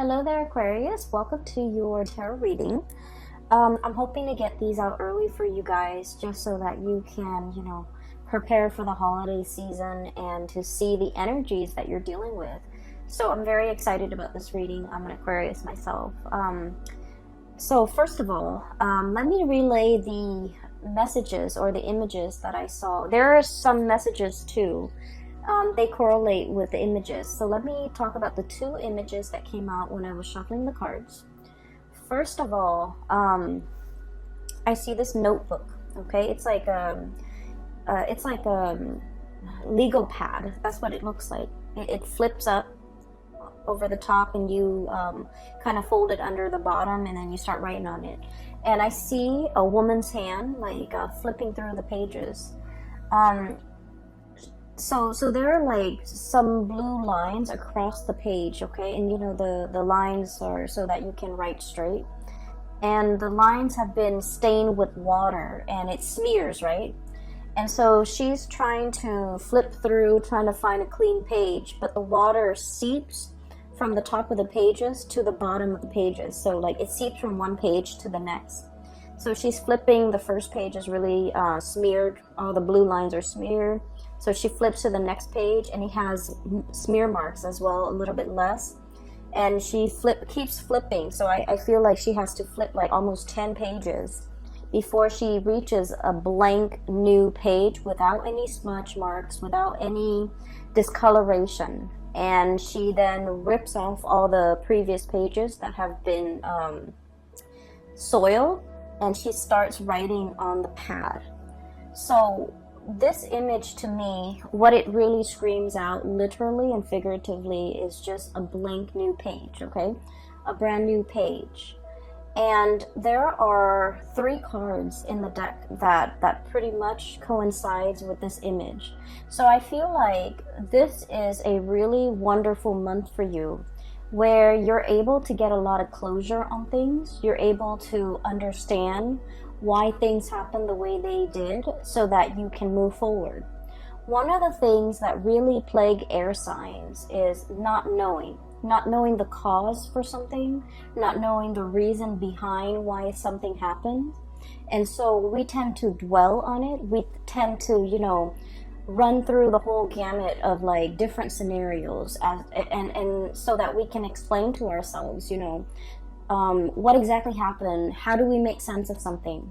Hello there, Aquarius. Welcome to your tarot reading. I'm hoping to get these out early for you guys just so that you can, prepare for the holiday season and to see the energies that you're dealing with. So I'm very excited about this reading. I'm an Aquarius myself. So first of all, let me relay the messages or the images that I saw. There are some messages too. They correlate with the images. So let me talk about the two images that came out when I was shuffling the cards. First of all, I see this notebook. Okay, it's like a legal pad. That's what it looks like. It flips up over the top, and you kind of fold it under the bottom, and then you start writing on it. And I see a woman's hand, like flipping through the pages. So there are like some blue lines across the page, okay? And the lines are so that you can write straight. And the lines have been stained with water and it smears, right? And so she's trying to flip through, trying to find a clean page, but the water seeps from the top of the pages to the bottom of the pages. So like it seeps from one page to the next. So she's flipping, the first page is really smeared, all the blue lines are smeared. So she flips to the next page and it has smear marks as well, a little bit less. And she keeps flipping. So I feel like she has to flip like almost 10 pages before she reaches a blank new page without any smudge marks, without any discoloration. And she then rips off all the previous pages that have been soiled, and she starts writing on the pad. So this image, to me, what it really screams out literally and figuratively is just a blank new page, okay? A brand new page. And there are 3 cards in the deck that pretty much coincides with this image. So I feel like this is a really wonderful month for you, where you're able to get a lot of closure on things. You're able to understand why things happen the way they did so that you can move forward. One of the things that really plague air signs is not knowing the cause for something, not knowing the reason behind why something happened. And so we tend to dwell on it. We tend to, run through the whole gamut of like different scenarios and so that we can explain to ourselves, what exactly happened, how do we make sense of something.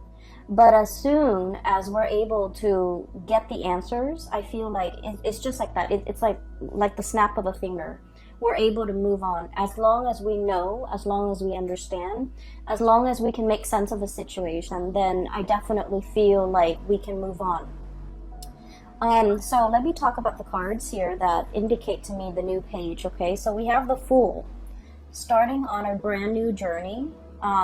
But as soon as we're able to get the answers, I feel like it's just like that. It's like the snap of a finger. We're able to move on as long as we know, as long as we understand, as long as we can make sense of a situation. Then I definitely feel like we can move on. So let me talk about the cards here that indicate to me the new page, okay? So we have the Fool, starting on a brand new journey,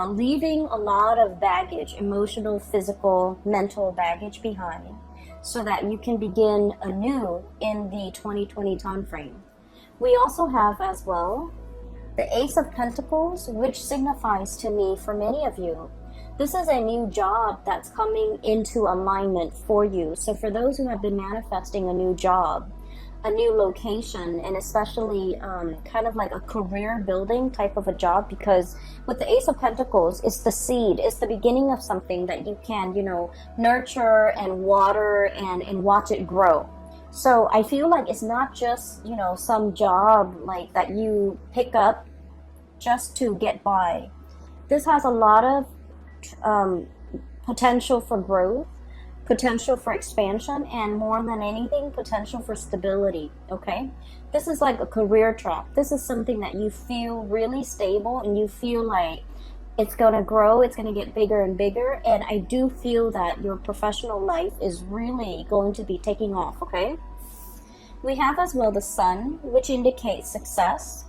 leaving a lot of baggage, emotional, physical, mental baggage behind, so that you can begin anew in the 2020 time frame. We also have as well the Ace of Pentacles, which signifies to me, for many of you, this is a new job that's coming into alignment for you. So for those who have been manifesting a new job, a new location, and especially kind of like a career building type of a job, because with the Ace of Pentacles, it's the seed, it's the beginning of something that you can, nurture and water and watch it grow. So I feel like it's not just, some job like that you pick up just to get by. This has a lot of potential for growth, potential for expansion, and more than anything, potential for stability, okay? This is like a career track. This is something that you feel really stable and you feel like it's going to grow, it's going to get bigger and bigger, and I do feel that your professional life is really going to be taking off, okay? We have as well the Sun, which indicates success,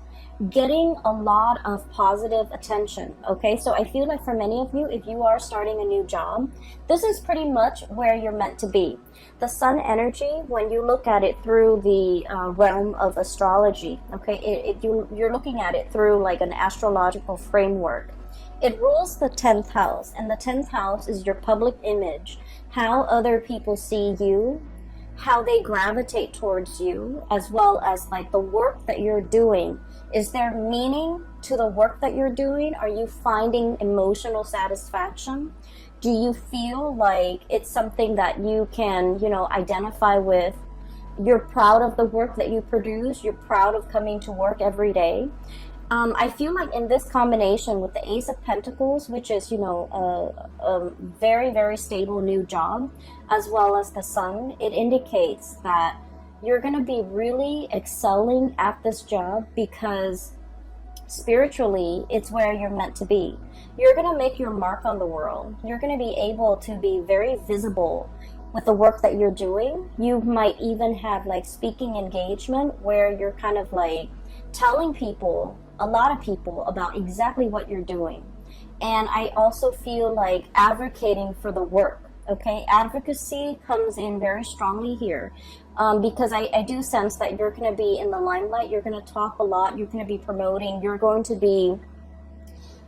getting a lot of positive attention, okay? So I feel like for many of you, if you are starting a new job, this is pretty much where you're meant to be. The Sun energy, when you look at it through the realm of astrology, okay, you're looking at it through like an astrological framework. It rules the 10th house, and the 10th house is your public image, how other people see you, how they gravitate towards you, as well as like the work that you're doing Is there meaning to the work that you're doing? Are you finding emotional satisfaction? Do you feel like it's something that you can, identify with? You're proud of the work that you produce. You're proud of coming to work every day. I feel like in this combination with the Ace of Pentacles, which is, a very, very stable new job, as well as the Sun, it indicates that you're going to be really excelling at this job because spiritually, it's where you're meant to be. You're going to make your mark on the world. You're going to be able to be very visible with the work that you're doing. You might even have like speaking engagement where you're kind of like telling people, a lot of people, about exactly what you're doing. And I also feel like advocating for the work. Okay, advocacy comes in very strongly here because I do sense that you're going to be in the limelight. You're going to talk a lot. You're going to be promoting. You're going to be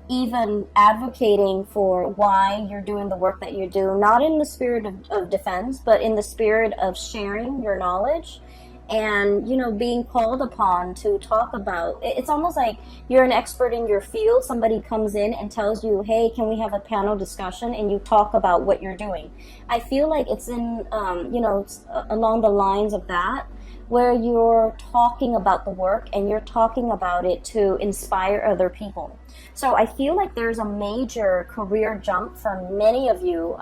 even advocating for why you're doing the work that you do, not in the spirit of defense, but in the spirit of sharing your knowledge and, being called upon to talk about. It's almost like you're an expert in your field. Somebody comes in and tells you, hey, can we have a panel discussion? And you talk about what you're doing. I feel like it's in, along the lines of that, where you're talking about the work and you're talking about it to inspire other people. So I feel like there's a major career jump for many of you.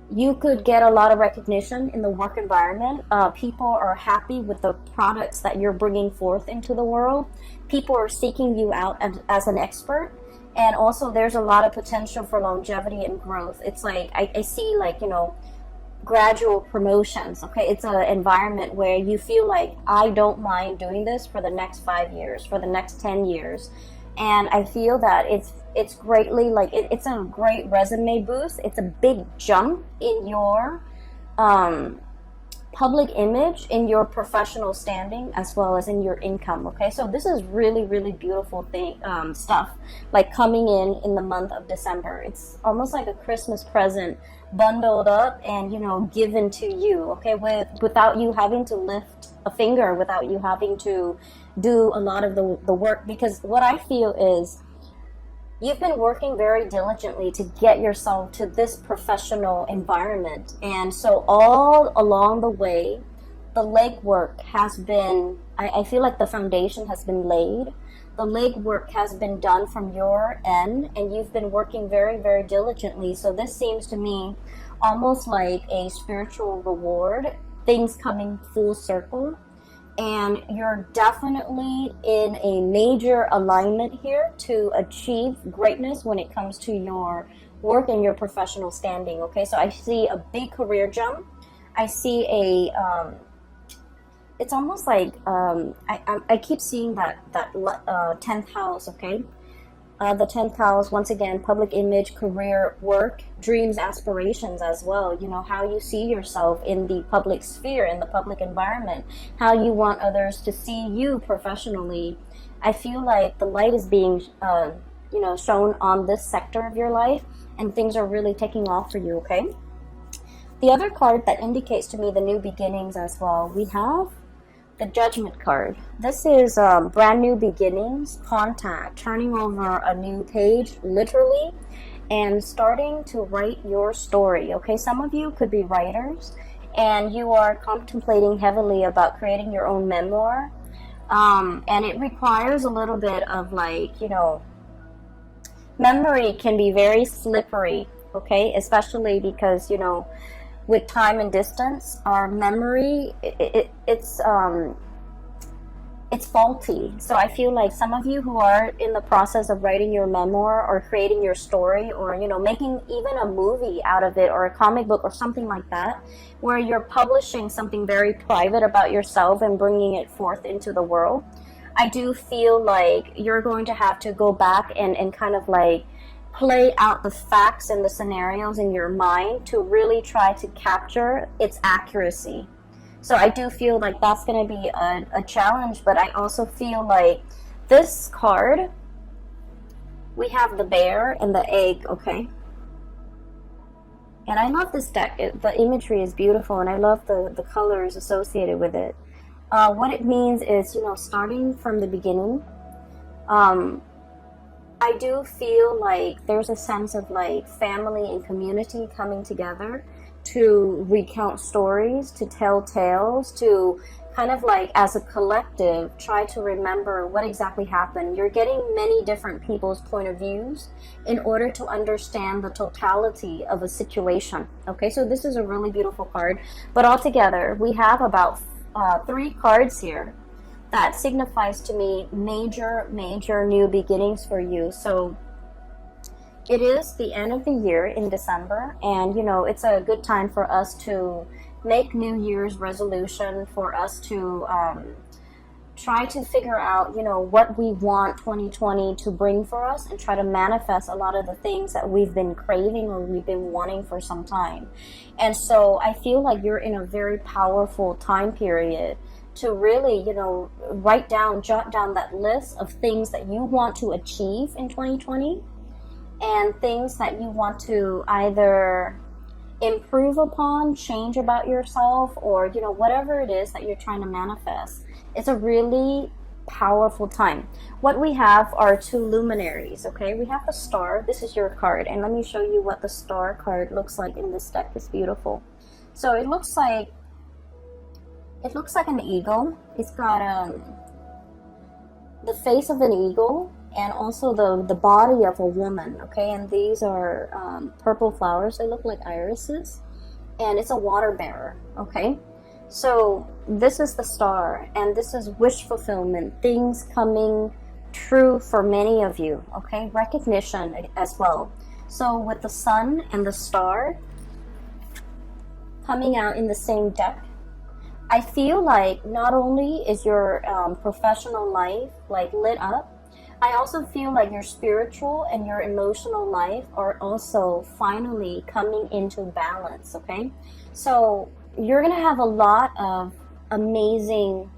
You could get a lot of recognition in the work environment. People are happy with the products that you're bringing forth into the world. People are seeking you out as an expert. And also there's a lot of potential for longevity and growth. It's like, I see like, gradual promotions. Okay, it's an environment where you feel like, I don't mind doing this for the next 5 years, for the next 10 years. And I feel that it's greatly like it's a great resume boost. It's a big jump in your public image, in your professional standing, as well as in your income. Okay, so this is really, really beautiful stuff like coming in the month of December. It's almost like a Christmas present bundled up and given to you. Okay, without you having to lift a finger, without you having to do a lot of the work. Because what I feel is you've been working very diligently to get yourself to this professional environment. And so all along the way, the legwork has been, I feel like the foundation has been laid. The legwork has been done from your end, and you've been working very, very diligently. So this seems to me almost like a spiritual reward, things coming full circle. And you're definitely in a major alignment here to achieve greatness when it comes to your work and your professional standing. Okay, so I see a big career jump. I see it's almost like I keep seeing that 10th house. Okay, the 10th house, once again, public image, career, work, dreams, aspirations as well. How you see yourself in the public sphere, in the public environment, how you want others to see you professionally. I feel like the light is being, shown on this sector of your life, and things are really taking off for you, okay? The other card that indicates to me the new beginnings as well, we have the Judgment card. This is brand new beginnings, contact, turning over a new page, literally, and starting to write your story. Okay, some of you could be writers, and you are contemplating heavily about creating your own memoir, and it requires a little bit of memory can be very slippery. Okay, especially because with time and distance, our memory, it's faulty. So I feel like some of you who are in the process of writing your memoir or creating your story, or making even a movie out of it, or a comic book or something like that, where you're publishing something very private about yourself and bringing it forth into the world, I do feel like you're going to have to go back and kind of like play out the facts and the scenarios in your mind to really try to capture its accuracy. So I do feel like that's going to be a challenge, but I also feel like this card, we have the bear and the egg, okay? And I love this deck. The imagery is beautiful, and I love the colors associated with it. What it means is, starting from the beginning. Um, I do feel like there's a sense of like family and community coming together to recount stories, to tell tales, to kind of like as a collective try to remember what exactly happened. You're getting many different people's point of views in order to understand the totality of a situation. Okay, so this is a really beautiful card. But altogether, we have about 3 cards here that signifies to me major new beginnings for you. So it is the end of the year in December, and it's a good time for us to make New Year's resolution, for us to try to figure out what we want 2020 to bring for us, and try to manifest a lot of the things that we've been craving or we've been wanting for some time. And so I feel like you're in a very powerful time period to really, jot down that list of things that you want to achieve in 2020, and things that you want to either improve upon, change about yourself, or, whatever it is that you're trying to manifest. It's a really powerful time. What we have are 2 luminaries, okay? We have the star. This is your card, and let me show you what the star card looks like in this deck. It's beautiful. So it looks like an eagle. It's got the face of an eagle, and also the body of a woman, okay? And these are purple flowers. They look like irises, and it's a water bearer, okay? So this is the star, and this is wish fulfillment, things coming true for many of you, okay? Recognition as well. So with the sun and the star coming out in the same deck, I feel like not only is your professional life like lit up, I also feel like your spiritual and your emotional life are also finally coming into balance, okay? So you're going to have a lot of amazing,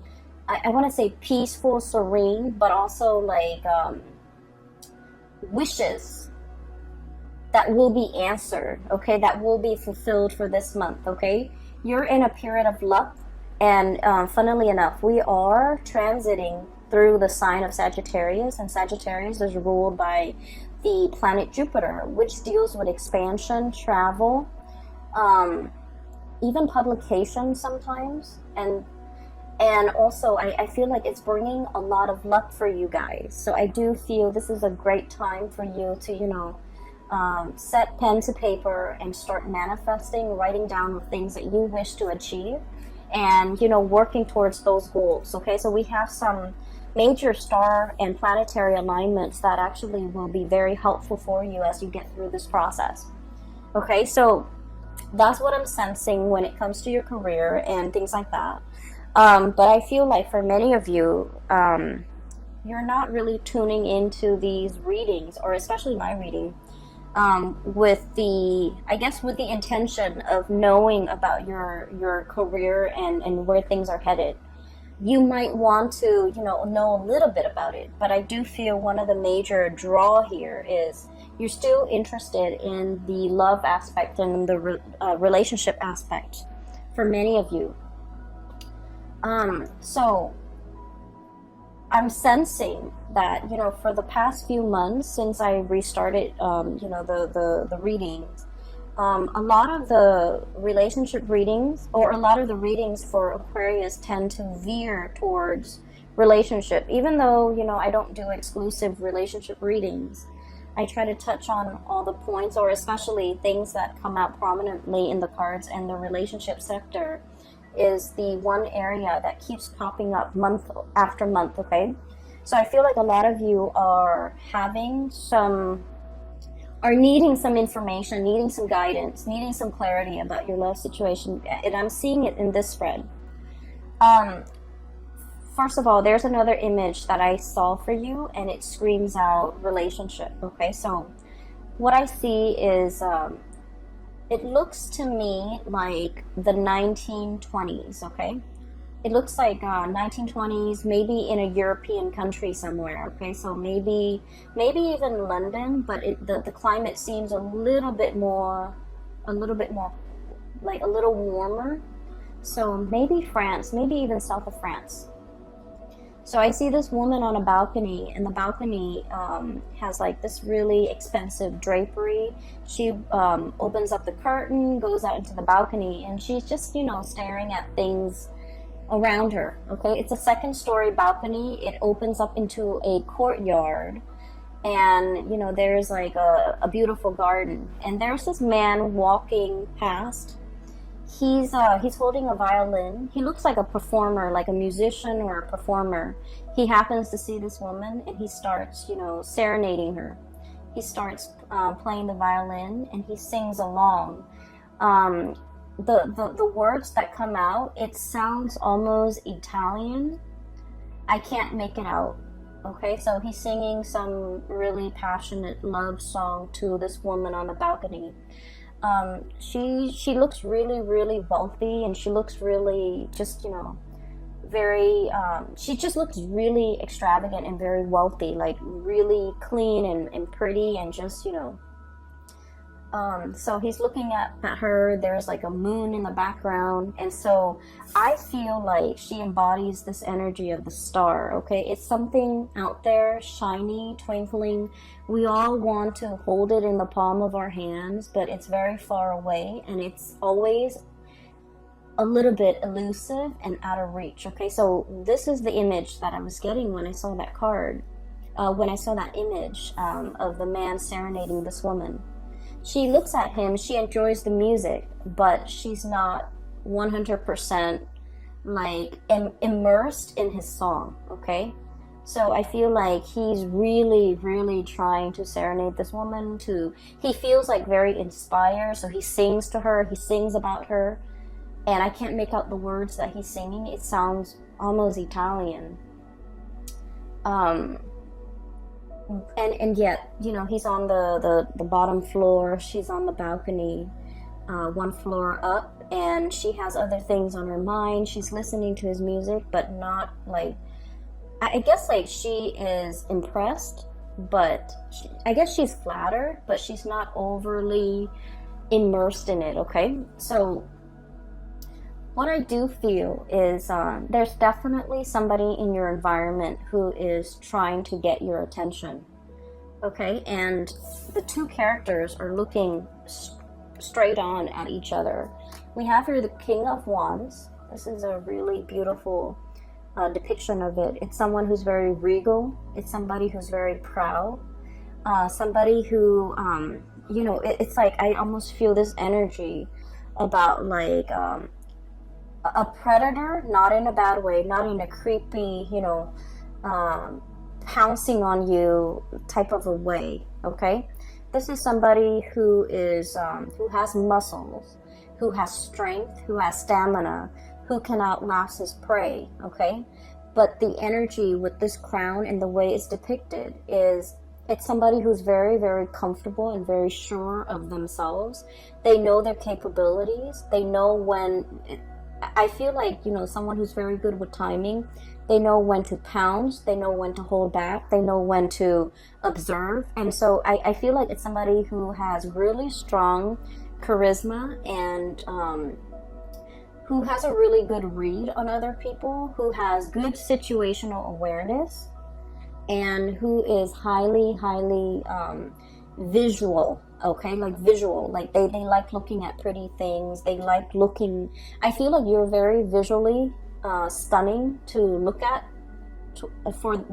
I want to say peaceful, serene, but also like wishes that will be answered, okay? That will be fulfilled for this month, okay? You're in a period of luck, and funnily enough, we are transiting through the sign of Sagittarius, and Sagittarius is ruled by the planet Jupiter, which deals with expansion, travel, even publication sometimes, and also I feel like it's bringing a lot of luck for you guys. So I do feel this is a great time for you to set pen to paper and start manifesting, writing down the things that you wish to achieve, and working towards those goals. Okay, so we have some major star and planetary alignments that actually will be very helpful for you as you get through this process. Okay, so that's what I'm sensing when it comes to your career and things like that. But I feel like for many of you, you're not really tuning into these readings, or especially my reading, with the intention of knowing about your career and where things are headed. You might want to, know a little bit about it, but I do feel one of the major draw here is you're still interested in the love aspect and the relationship aspect for many of you. So I'm sensing that, for the past few months since I restarted, the readings, a lot of the relationship readings, or a lot of the readings for Aquarius, tend to veer towards relationship. Even though, I don't do exclusive relationship readings, I try to touch on all the points, or especially things that come out prominently in the cards, and the relationship sector is the one area that keeps popping up month after month, okay? So I feel like a lot of you are needing some information, needing some guidance, needing some clarity about your love situation, and I'm seeing it in this spread. First of all, there's another image that I saw for you, and it screams out relationship, okay? So what I see is, it looks to me like the 1920s, okay? It looks like 1920s, maybe in a European country somewhere, okay? So maybe even London, but the climate seems a little bit more, like a little warmer. So maybe France, maybe even south of France. So I see this woman on a balcony, and the balcony has like this really expensive drapery. She opens up the curtain, goes out into the balcony, and she's just, you know, staring at things around her. Okay, it's a second-story balcony. It opens up into a courtyard, and you know, there's like a beautiful garden. And there's this man walking past. He's holding a violin. He looks like a performer, like a musician or a performer. He happens to see this woman, and he starts, you know, serenading her. He starts playing the violin, and he sings along. The words that come out, it sounds almost Italian. I can't make it out. Okay, so he's singing some really passionate love song to this woman on the balcony. She looks really, really wealthy, and she looks really just, you know, very, she just looks really extravagant and very wealthy, like really clean and pretty, and just, you know, so he's looking at her. There's like a moon in the background, and so I feel like she embodies this energy of the star. Okay, it's something out there, shiny, twinkling. We all want to hold it in the palm of our hands, but it's very far away, and it's always a little bit elusive and out of reach. Okay, so this is the image that I was getting when I saw that card, when I saw that image of the man serenading this woman. She looks at him, she enjoys the music, but she's not 100% like immersed in his song, okay? So I feel like he's really, really trying to serenade this woman. He feels like very inspired, so he sings to her, he sings about her, and I can't make out the words that he's singing. It sounds almost Italian. And yet, you know, he's on the bottom floor, she's on the balcony, one floor up, and she has other things on her mind. She's listening to his music, but not like, I guess like she is impressed, but I guess she's flattered, but she's not overly immersed in it, okay? So what I do feel is there's definitely somebody in your environment who is trying to get your attention, okay? And the two characters are looking straight on at each other. We have here the King of Wands. This is a really beautiful depiction of it. It's someone who's very regal. It's somebody who's very proud. Somebody who, you know, it's like I almost feel this energy about like a predator, not in a bad way, not in a creepy, you know, pouncing on you type of a way, okay? This is somebody who is, who has muscles, who has strength, who has stamina, who can outlast his prey, okay? But the energy with this crown and the way it's depicted is, it's somebody who's very, very comfortable and very sure of themselves. They know their capabilities. They know when... I feel like, you know, someone who's very good with timing. They know when to pounce. They know when to hold back. They know when to observe. And so I feel like it's somebody who has really strong charisma and who has a really good read on other people, who has good situational awareness, and who is highly, highly visual. Okay, like visual, like they like looking at pretty things. They like looking, I feel like you're very visually stunning to look at,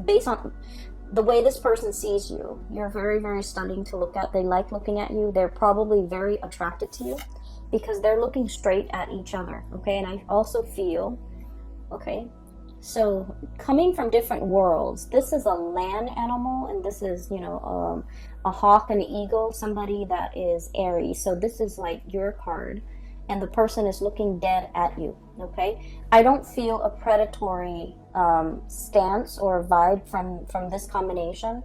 based on the way this person sees you. You're very, very stunning to look at. They like looking at you. They're probably very attracted to you because they're looking straight at each other, okay? And I also feel, okay, so coming from different worlds, this is a land animal, and this is, you know, a hawk and an eagle, somebody that is Aries. So this is like your card, and the person is looking dead at you, okay? I don't feel a predatory stance or vibe from this combination.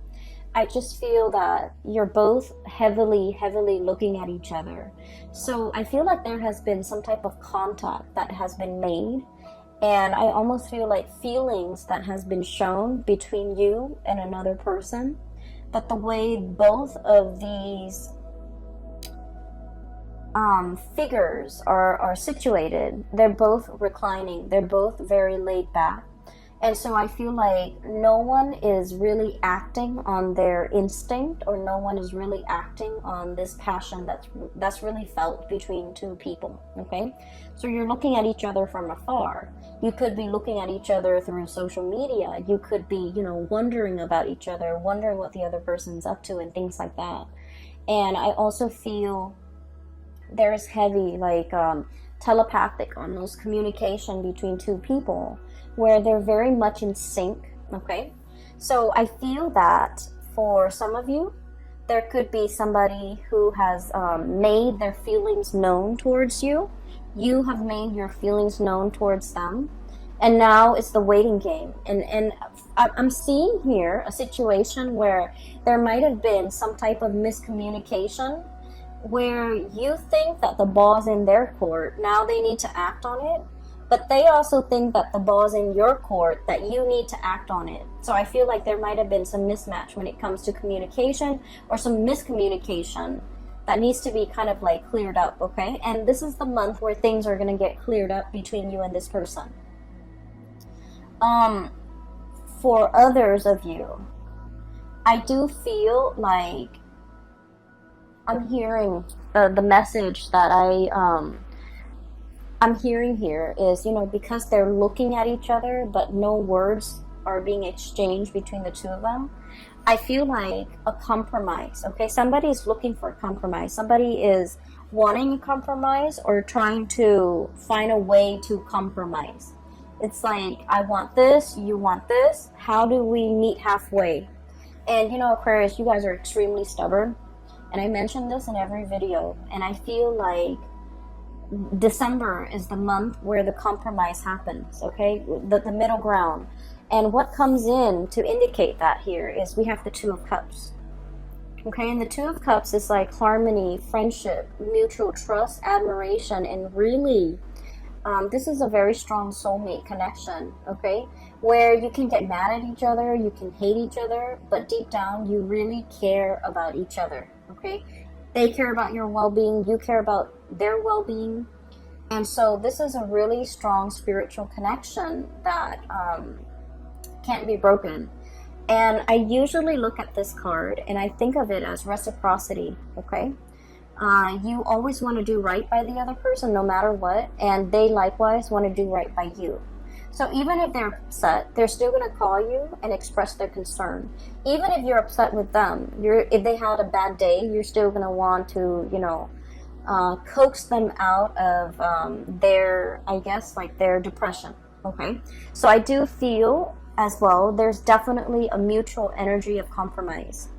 I just feel that you're both heavily looking at each other. So I feel like there has been some type of contact that has been made, and I almost feel like feelings that has been shown between you and another person. But the way both of these figures are situated. They're both reclining. They're both very laid back. And so I feel like no one is really acting on their instinct, or no one is really acting on this passion that's really felt between two people, okay? So you're looking at each other from afar. You could be looking at each other through social media. You could be, wondering about each other, wondering what the other person's up to and things like that. And I also feel there's heavy, telepathic, almost communication between two people where they're very much in sync, okay? So I feel that for some of you, there could be somebody who has made their feelings known towards you. You have made your feelings known towards them. And now it's the waiting game. And I'm seeing here a situation where there might have been some type of miscommunication where you think that the ball's in their court. Now they need to act on it. But they also think that the ball's in your court, that you need to act on it. So I feel like there might have been some mismatch when it comes to communication, or some miscommunication that needs to be kind of cleared up, okay? And this is the month where things are going to get cleared up between you and this person. For others of you, I do feel like I'm hearing the message that I'm hearing here is, because they're looking at each other, but no words are being exchanged between the two of them. I feel like a compromise, okay? Somebody's looking for a compromise. Somebody is wanting a compromise or trying to find a way to compromise. It's like, I want this, you want this. How do we meet halfway? And, Aquarius, you guys are extremely stubborn. And I mention this in every video. And I feel like December is the month where the compromise happens, okay? The middle ground. And what comes in to indicate that here is we have the Two of Cups. Okay, and the Two of Cups is like harmony, friendship, mutual trust, admiration, and really, this is a very strong soulmate connection, okay? Where you can get mad at each other, you can hate each other, but deep down, you really care about each other, okay? They care about your well-being, you care about their well-being. And so this is a really strong spiritual connection that can't be broken. And I usually look at this card and I think of it as reciprocity, okay? You always want to do right by the other person no matter what, and they likewise want to do right by you. So even if they're upset, they're still going to call you and express their concern. Even if you're upset with them, if they had a bad day, you're still going to want to, coax them out of their depression, okay? So I do feel as well, there's definitely a mutual energy of compromise.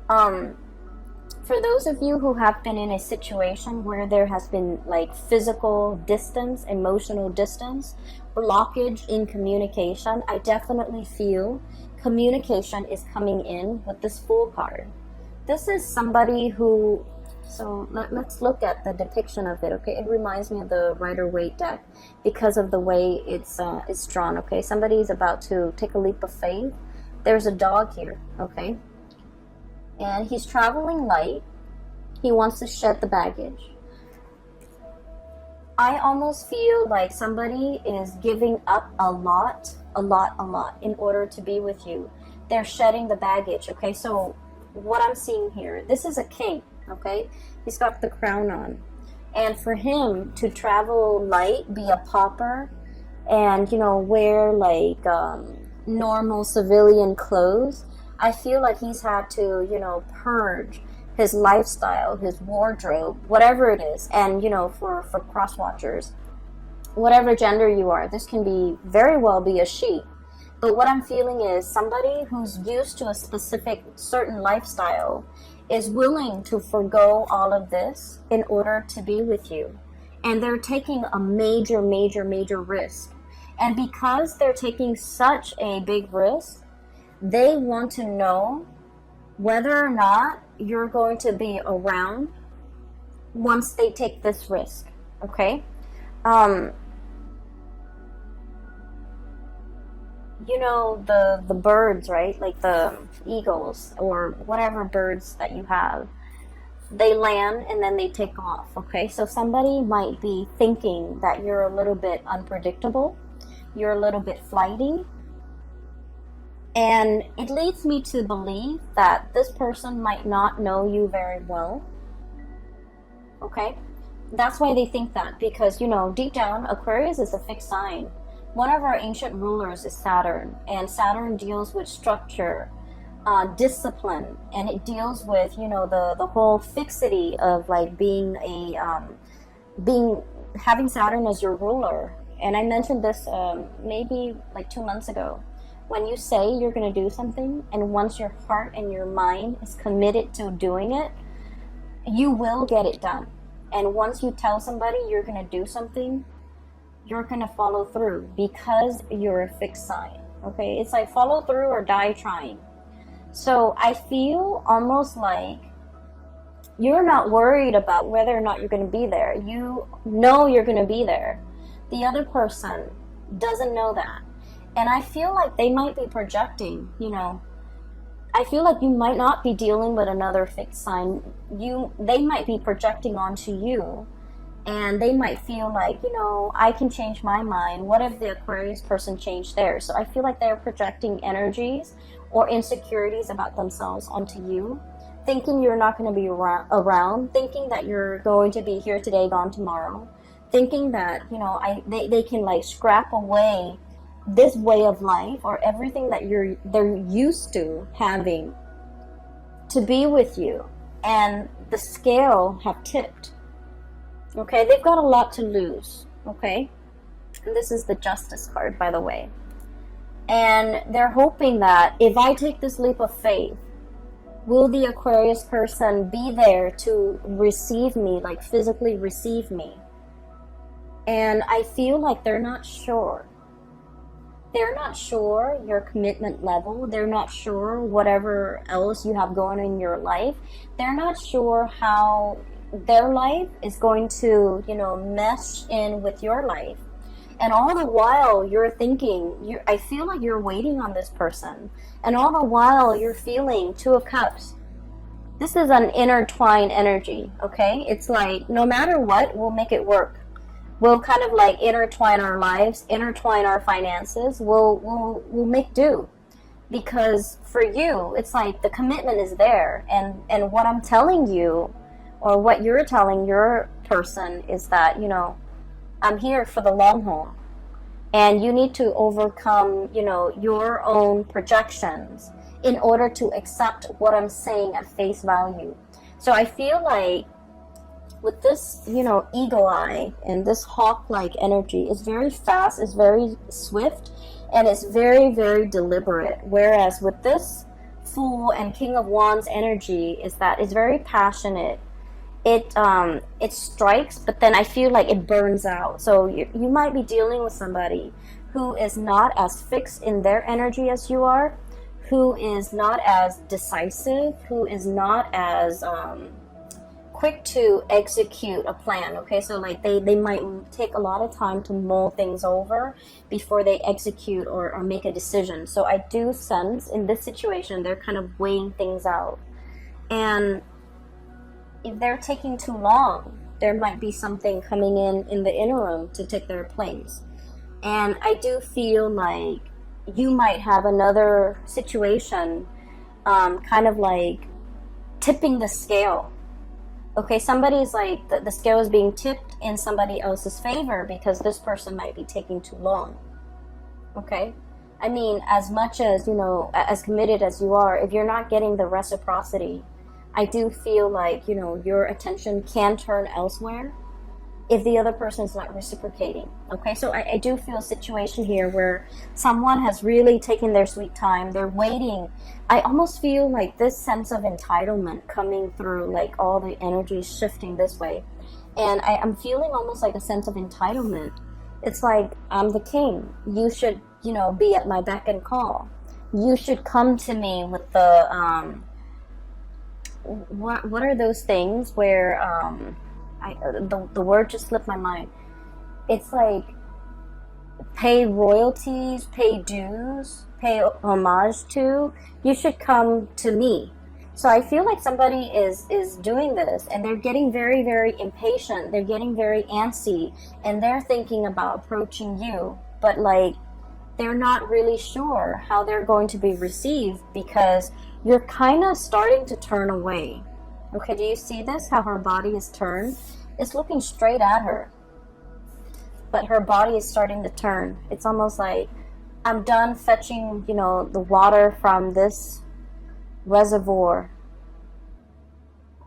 For those of you who have been in a situation where there has been physical distance, emotional distance, blockage in communication, I definitely feel communication is coming in with this Fool card. This is somebody who, so let's look at the depiction of it, okay? It reminds me of the Rider-Waite deck because of the way it's drawn, okay? Somebody's about to take a leap of faith. There's a dog here, okay? And he's traveling light. He wants to shed the baggage. I almost feel like somebody is giving up a lot in order to be with you. They're shedding the baggage, okay? So what I'm seeing here, this is a king, okay? He's got the crown on. And for him to travel light, be a pauper, and, wear normal civilian clothes, I feel like he's had to, purge his lifestyle, his wardrobe, whatever it is. And, for cross watchers, whatever gender you are, this can be very well be a she. But what I'm feeling is somebody who's used to a specific certain lifestyle is willing to forgo all of this in order to be with you. And they're taking a major risk. And because they're taking such a big risk, they want to know whether or not you're going to be around once they take this risk, okay? The birds, right? Like the eagles or whatever birds that you have, they land and then they take off. Okay, so somebody might be thinking that you're a little bit unpredictable, you're a little bit flighty, and it leads me to believe that this person might not know you very well. Okay, that's why they think that, because, you know, deep down, Aquarius is a fixed sign. One of our ancient rulers is Saturn, and Saturn deals with structure, discipline, and it deals with, you know, the whole fixity of like being having Saturn as your ruler. And I mentioned this maybe like 2 months ago. When you say you're going to do something, and once your heart and your mind is committed to doing it, you will get it done. And once you tell somebody you're going to do something, you're going to follow through, because you're a fixed sign. Okay, it's like follow through or die trying. So I feel almost like you're not worried about whether or not you're going to be there. You know you're going to be there. The other person doesn't know that. And I feel like they might be projecting, you know. I feel like you might not be dealing with another fixed sign. They might be projecting onto you, and they might feel like, you know, I can change my mind. What if the Aquarius person changed theirs? So I feel like they're projecting energies or insecurities about themselves onto you, thinking you're not going to be around, thinking that you're going to be here today, gone tomorrow, thinking that, you know, they can like scrap away this way of life or everything that they're used to having to be with you. And the scale have tipped. Okay, they've got a lot to lose. Okay, and this is the Justice card, by the way. And they're hoping that if I take this leap of faith, will the Aquarius person be there to receive me, like physically receive me? And I feel like they're not sure. They're not sure your commitment level. They're not sure whatever else you have going in your life. They're not sure how their life is going to, you know, mesh in with your life. And all the while you're thinking, I feel like you're waiting on this person. And all the while you're feeling Two of Cups. This is an intertwined energy, okay? It's like no matter what, we'll make it work. We'll kind of like intertwine our lives, intertwine our finances. We'll make do, because for you, it's like the commitment is there, and what I'm telling you, or what you're telling your person, is that, you know, I'm here for the long haul, and you need to overcome, you know, your own projections in order to accept what I'm saying at face value. So I feel like with this, you know, eagle eye and this hawk-like energy is very fast, is very swift, and it's very, very deliberate. Whereas with this Fool and King of Wands energy is that it's very passionate. It strikes, but then I feel like it burns out. So you might be dealing with somebody who is not as fixed in their energy as you are, who is not as decisive, who is not as quick to execute a plan. Okay, so like they might take a lot of time to mull things over before they execute or make a decision. So I do sense in this situation they're kind of weighing things out, and if they're taking too long, there might be something coming in the interim to take their place. And I do feel like you might have another situation kind of like tipping the scale. Okay, somebody's like, the scale is being tipped in somebody else's favor because this person might be taking too long. Okay? I mean, as much as, you know, as committed as you are, if you're not getting the reciprocity, I do feel like, you know, your attention can turn elsewhere if the other person's not reciprocating. Okay, so I do feel a situation here where someone has really taken their sweet time. They're waiting. I almost feel like this sense of entitlement coming through, like all the energy is shifting this way. And I'm feeling almost like a sense of entitlement. It's like, I'm the king. You should, you know, be at my beck and call. You should come to me with the, what are those things where, the word just slipped my mind. It's like pay royalties, pay dues, pay homage to. You should come to me. So I feel like somebody is doing this, and they're getting very, very impatient. They're getting very antsy, and they're thinking about approaching you, but like they're not really sure how they're going to be received, because you're kind of starting to turn away. Okay, do you see this? How her body is turned? It's looking straight at her, but her body is starting to turn. It's almost like, I'm done fetching, you know, the water from this reservoir.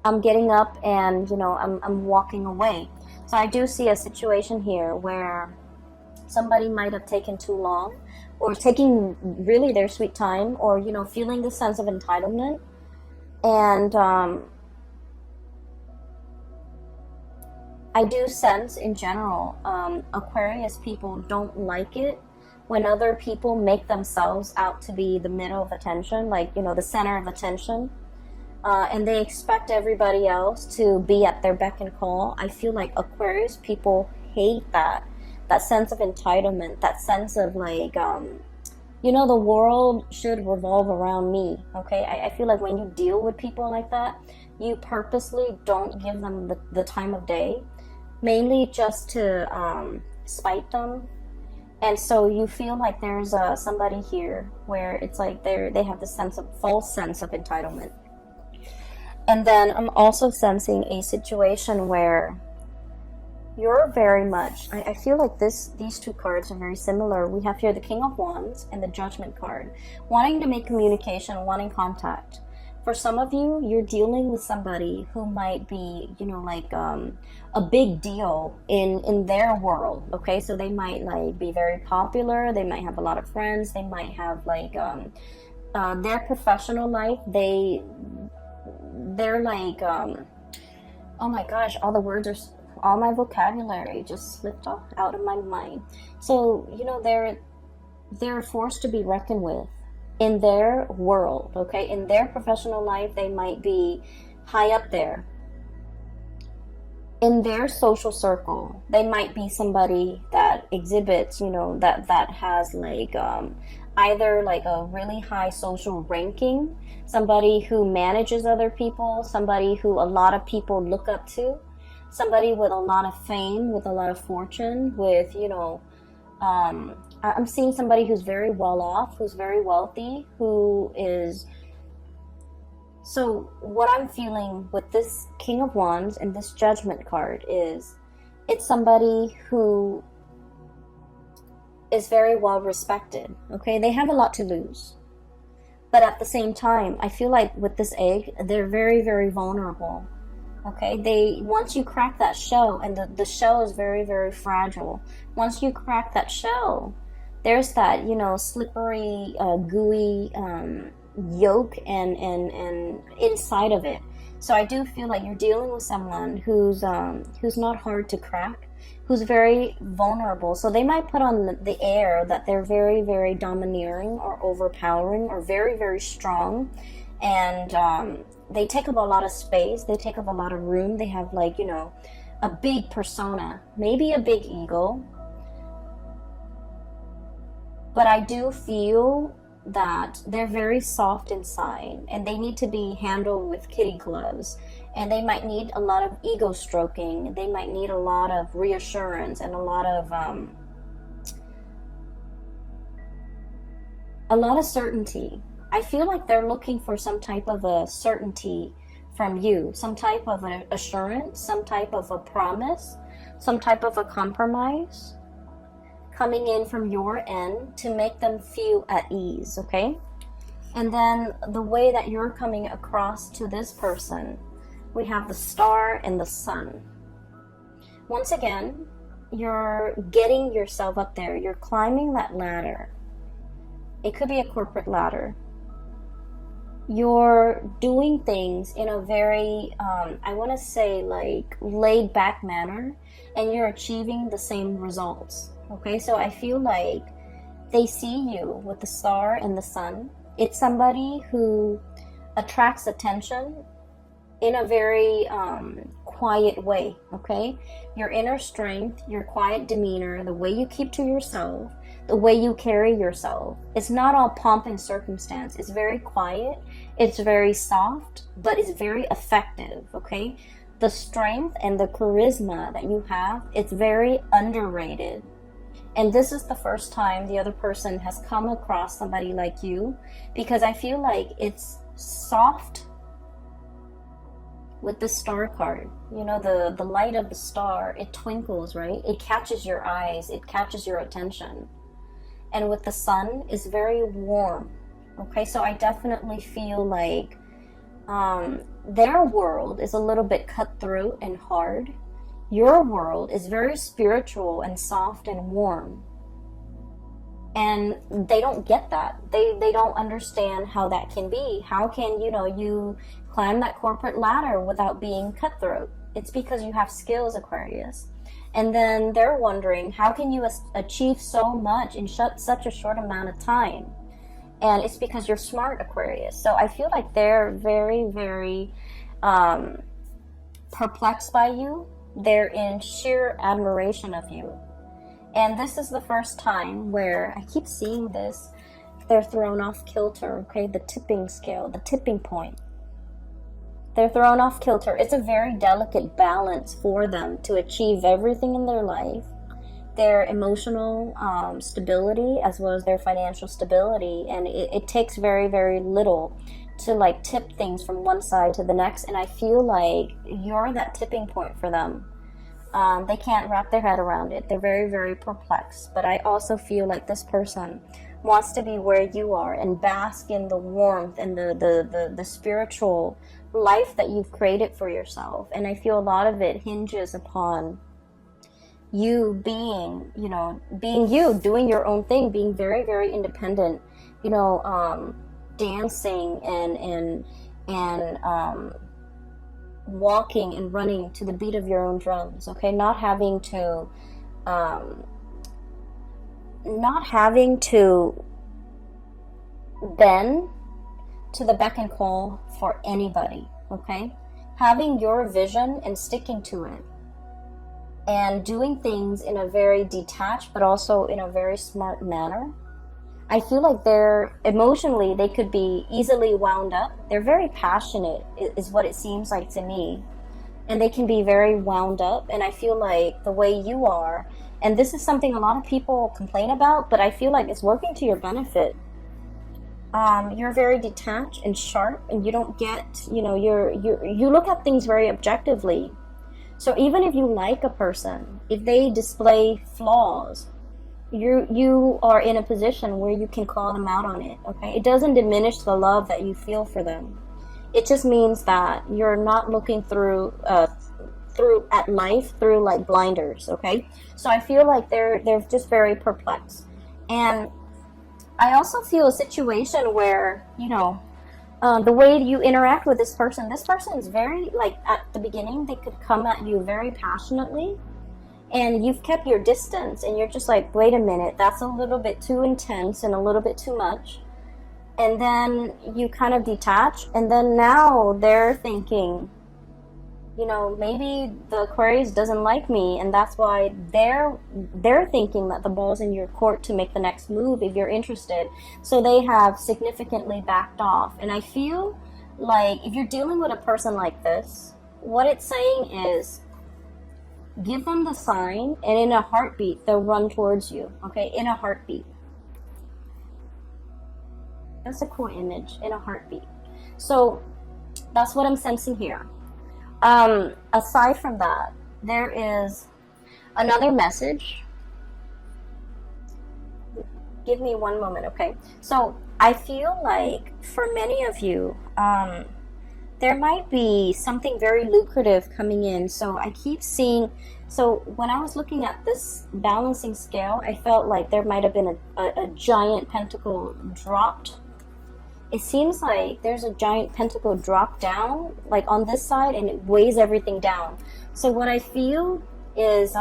I'm getting up and, you know, I'm walking away. So I do see a situation here where somebody might have taken too long, or taking really their sweet time, or, you know, feeling the sense of entitlement. And I do sense in general, Aquarius people don't like it when other people make themselves out to be the middle of attention, like, you know, the center of attention. And they expect everybody else to be at their beck and call. I feel like Aquarius people hate that sense of entitlement, that sense of like, you know, the world should revolve around me, okay? I feel like when you deal with people like that, you purposely don't give them the time of day, mainly just to spite them. And so you feel like there's somebody here where it's like they have this false sense of entitlement. And then I'm also sensing a situation where you're very much, I feel like these two cards are very similar. We have here the King of Wands and the Judgment card. Wanting to make communication, wanting contact. For some of you, you're dealing with somebody who might be, you know, like a big deal in their world, okay? So they might like be very popular, they might have a lot of friends, they might have like their professional life, they're like, oh my gosh, all my vocabulary just slipped out of my mind. So, you know, they're forced to be reckoned with in their world, okay? In their professional life, they might be high up there. In their social circle, they might be somebody that exhibits, you know, that has like either like a really high social ranking, somebody who manages other people, somebody who a lot of people look up to, somebody with a lot of fame, with a lot of fortune, with, you know, I'm seeing somebody who's very well off, who's very wealthy, who is... So what I'm feeling with this King of Wands and this Judgment card is, it's somebody who is very well respected, okay? They have a lot to lose. But at the same time, I feel like with this egg, they're very, very vulnerable, okay? Once you crack that shell, and the shell is very, very fragile. Once you crack that shell, there's that, you know, slippery, gooey yolk and inside of it. So I do feel like you're dealing with someone who's not hard to crack, who's very vulnerable. So they might put on the air that they're very, very domineering or overpowering or very, very strong, and they take up a lot of space, they take up a lot of room, they have, like, you know, a big persona, maybe a big ego. But I do feel that they're very soft inside, and they need to be handled with kitty gloves, and they might need a lot of ego stroking, they might need a lot of reassurance and a lot of certainty. I feel like they're looking for some type of a certainty from you, some type of an assurance, some type of a promise, some type of a compromise coming in from your end to make them feel at ease, okay? And then the way that you're coming across to this person, we have the Star and the Sun. Once again, you're getting yourself up there. You're climbing that ladder. It could be a corporate ladder. You're doing things in a very, I want to say, like, laid back manner, and you're achieving the same results. Okay, so I feel like they see you with the Star and the Sun. It's somebody who attracts attention in a very quiet way, okay? Your inner strength, your quiet demeanor, the way you keep to yourself, the way you carry yourself. It's not all pomp and circumstance. It's very quiet. It's very soft, but it's very effective, okay? The strength and the charisma that you have, it's very underrated. And this is the first time the other person has come across somebody like you, because I feel like it's soft with the star card. You know, the light of the star, it twinkles, right? It catches your eyes, it catches your attention. And with the sun, it's very warm. Okay, so I definitely feel like their world is a little bit cutthroat and hard. Your world is very spiritual and soft and warm. And they don't get that. They don't understand how that can be. How can, you climb that corporate ladder without being cutthroat? It's because you have skills, Aquarius. And then they're wondering, how can you achieve so much in such a short amount of time? And it's because you're smart, Aquarius. So I feel like they're very, very perplexed by you. They're in sheer admiration of you. And this is the first time where I keep seeing this. They're thrown off kilter, okay? The tipping scale, the tipping point. They're thrown off kilter. It's a very delicate balance for them to achieve everything in their life. Their emotional stability as well as their financial stability. And it takes very, very little to like tip things from one side to the next. And I feel like you're that tipping point for them. They can't wrap their head around it. They're very, very perplexed. But I also feel like this person wants to be where you are and bask in the warmth and the spiritual life that you've created for yourself. And I feel a lot of it hinges upon you being you, doing your own thing, being very, very independent, dancing and walking and running to the beat of your own drums, okay? Not having to bend to the beck and call for anybody, okay? Having your vision and sticking to it and doing things in a very detached but also in a very smart manner. I feel like they're emotionally, they could be easily wound up. They're very passionate is what it seems like to me. And they can be very wound up. And I feel like the way you are, and this is something a lot of people complain about, but I feel like it's working to your benefit. You're very detached and sharp, and you don't get, you look at things very objectively. So even if you like a person, if they display flaws, you are in a position where you can call them out on it, okay? It doesn't diminish the love that you feel for them. It just means that you're not looking through at life through like blinders, okay? So I feel like they're just very perplexed. And I also feel a situation where, the way you interact with this person is very, like, at the beginning, they could come at you very passionately, and you've kept your distance, and you're just like, wait a minute, that's a little bit too intense and a little bit too much. And then you kind of detach, and then now they're thinking, maybe the Aquarius doesn't like me, and that's why they're thinking that the ball's in your court to make the next move if you're interested. So they have significantly backed off. And I feel like if you're dealing with a person like this, what it's saying is, give them the sign, and in a heartbeat, they'll run towards you, okay? In a heartbeat. That's a cool image, in a heartbeat. So that's what I'm sensing here. Aside from that, there is another message. Give me one moment, okay? So I feel like for many of you, there might be something very lucrative coming in. So I keep seeing, so when I was looking at this balancing scale, I felt like there might have been a giant pentacle dropped. It seems like there's a giant pentacle drop down, like on this side, and it weighs everything down. So what I feel is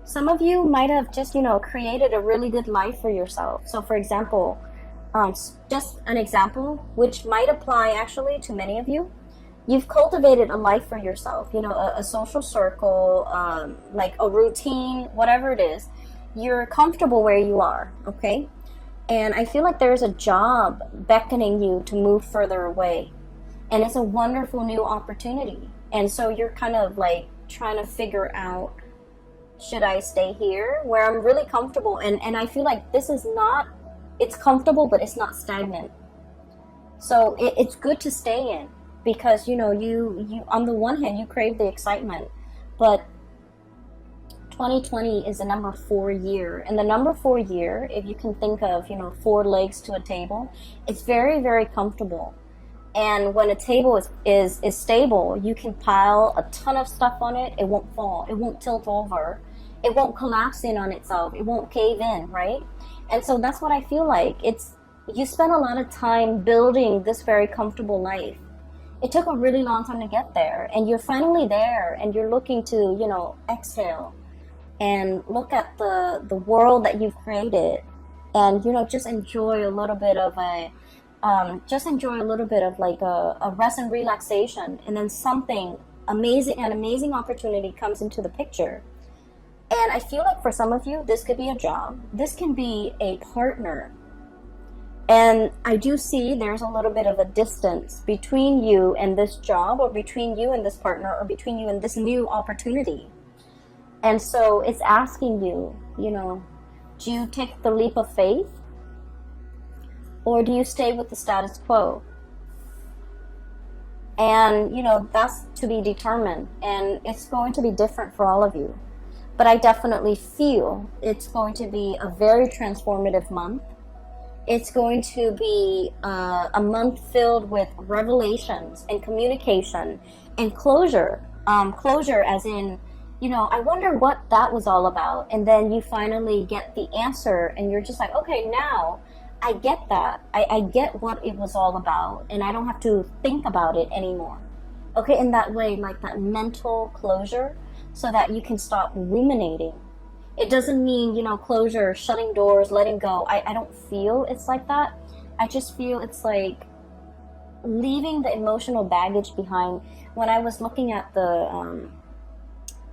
some of you might have just, created a really good life for yourself. So for example, just an example, which might apply actually to many of you. You've cultivated a life for yourself, a social circle, like a routine, whatever it is. you're comfortable where you are, okay? And I feel like there's a job beckoning you to move further away. And it's a wonderful new opportunity. And so you're kind of like trying to figure out, should I stay here where I'm really comfortable? And I feel like this is not, it's comfortable, but it's not stagnant. So it's good to stay in because, you know, you on the one hand, you crave the excitement, but 2020 is the number 4 year. And the number 4 year, if you can think of, you know, 4 legs to a table, it's very, very comfortable. And when a table is stable, you can pile a ton of stuff on it. It won't fall. It won't tilt over. It won't collapse in on itself. It won't cave in, right? And so that's what I feel like. You spend a lot of time building this very comfortable life. It took a really long time to get there. And you're finally there. And you're looking to, you know, exhale and look at the world that you've created, and, you know, just enjoy a little bit of like a rest and relaxation, and then something amazing, an amazing opportunity comes into the picture. And I feel like for some of you, this could be a job, this can be a partner, and I do see there's a little bit of a distance between you and this job, or between you and this partner, or between you and this new opportunity. And so it's asking you, you know, do you take the leap of faith? Or do you stay with the status quo? And, you know, that's to be determined. And it's going to be different for all of you. But I definitely feel it's going to be a very transformative month. It's going to be a month filled with revelations and communication and closure. Closure as in, you know, I wonder what that was all about. And then you finally get the answer and you're just like, okay, now I get that. I get what it was all about, and I don't have to think about it anymore. Okay, in that way, like that mental closure, so that you can stop ruminating. It doesn't mean, you know, closure, shutting doors, letting go. I don't feel it's like that. I just feel it's like leaving the emotional baggage behind. When I was looking at the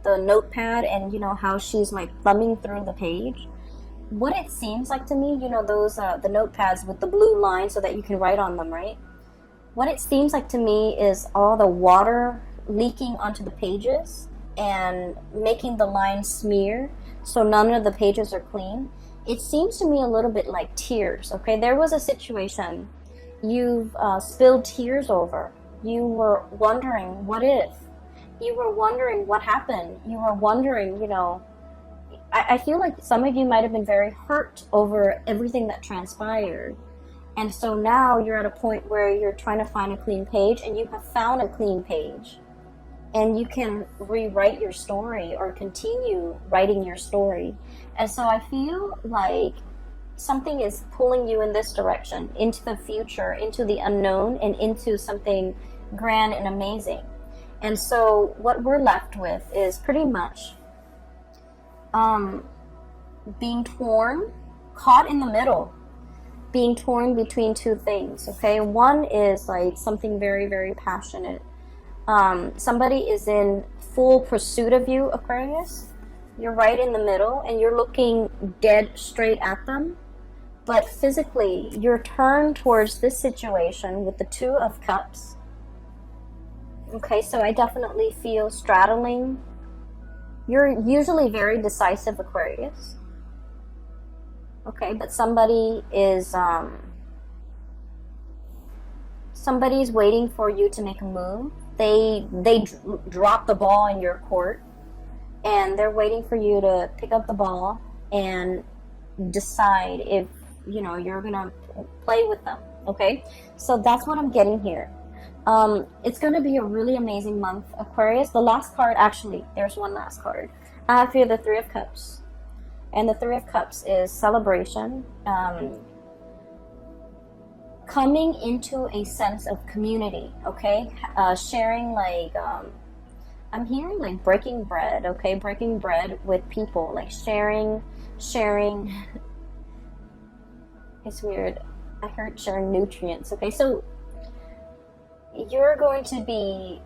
notepad, and you know how she's like thumbing through the page, what it seems like to me, you know, those the notepads with the blue line so that you can write on them, right? What it seems like to me is all the water leaking onto the pages and making the lines smear so none of the pages are clean. It seems to me a little bit like tears. Okay, there was a situation you've spilled tears over. You were wondering, what if? You were wondering what happened. You were wondering, you know, I feel like some of you might have been very hurt over everything that transpired. And so now you're at a point where you're trying to find a clean page, and you have found a clean page. And you can rewrite your story or continue writing your story. And so I feel like something is pulling you in this direction, into the future, into the unknown, and into something grand and amazing. And so what we're left with is pretty much being torn, caught in the middle, being torn between two things, okay? One is like something very, very passionate. Somebody is in full pursuit of you, Aquarius. You're right in the middle, and you're looking dead straight at them. But physically, you're turned towards this situation with the Two of Cups. Okay, so I definitely feel straddling. You're usually very decisive, Aquarius. Okay, but somebody is somebody's waiting for you to make a move. They drop the ball in your court, and they're waiting for you to pick up the ball and decide if, you know, you're gonna play with them. Okay, so that's what I'm getting here. It's going to be a really amazing month, Aquarius. The last card, actually, there's one last card. I have here the Three of Cups. And the Three of Cups is celebration, coming into a sense of community, okay? Sharing, like, I'm hearing, like, breaking bread, okay? Breaking bread with people, like, sharing. It's weird. I heard sharing nutrients, okay? So you're going to be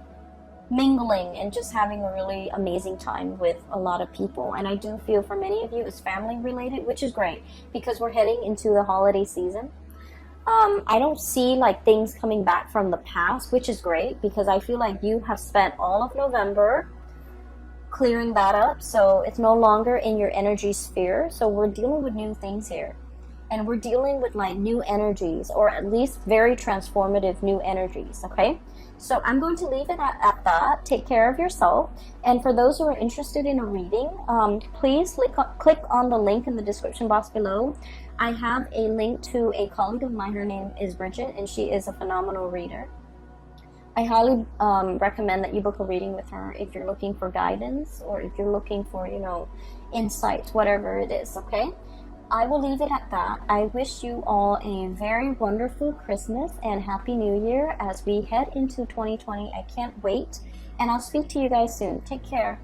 mingling and just having a really amazing time with a lot of people. And I do feel for many of you it's family related, which is great because we're heading into the holiday season. I don't see like things coming back from the past, which is great because I feel like you have spent all of November clearing that up, so it's no longer in your energy sphere. So we're dealing with new things here, and we're dealing with like new energies, or at least very transformative new energies. Okay, so I'm going to leave it at that. Take care of yourself, and for those who are interested in a reading, please click on the link in the description box below. I have a link to a colleague of mine. Her name is Bridget, and she is a phenomenal reader. I highly recommend that you book a reading with her if you're looking for guidance, or if you're looking for, you know, insights, whatever it is. Okay, I will leave it at that. I wish you all a very wonderful Christmas and Happy New Year as we head into 2020. I can't wait, and I'll speak to you guys soon. Take care.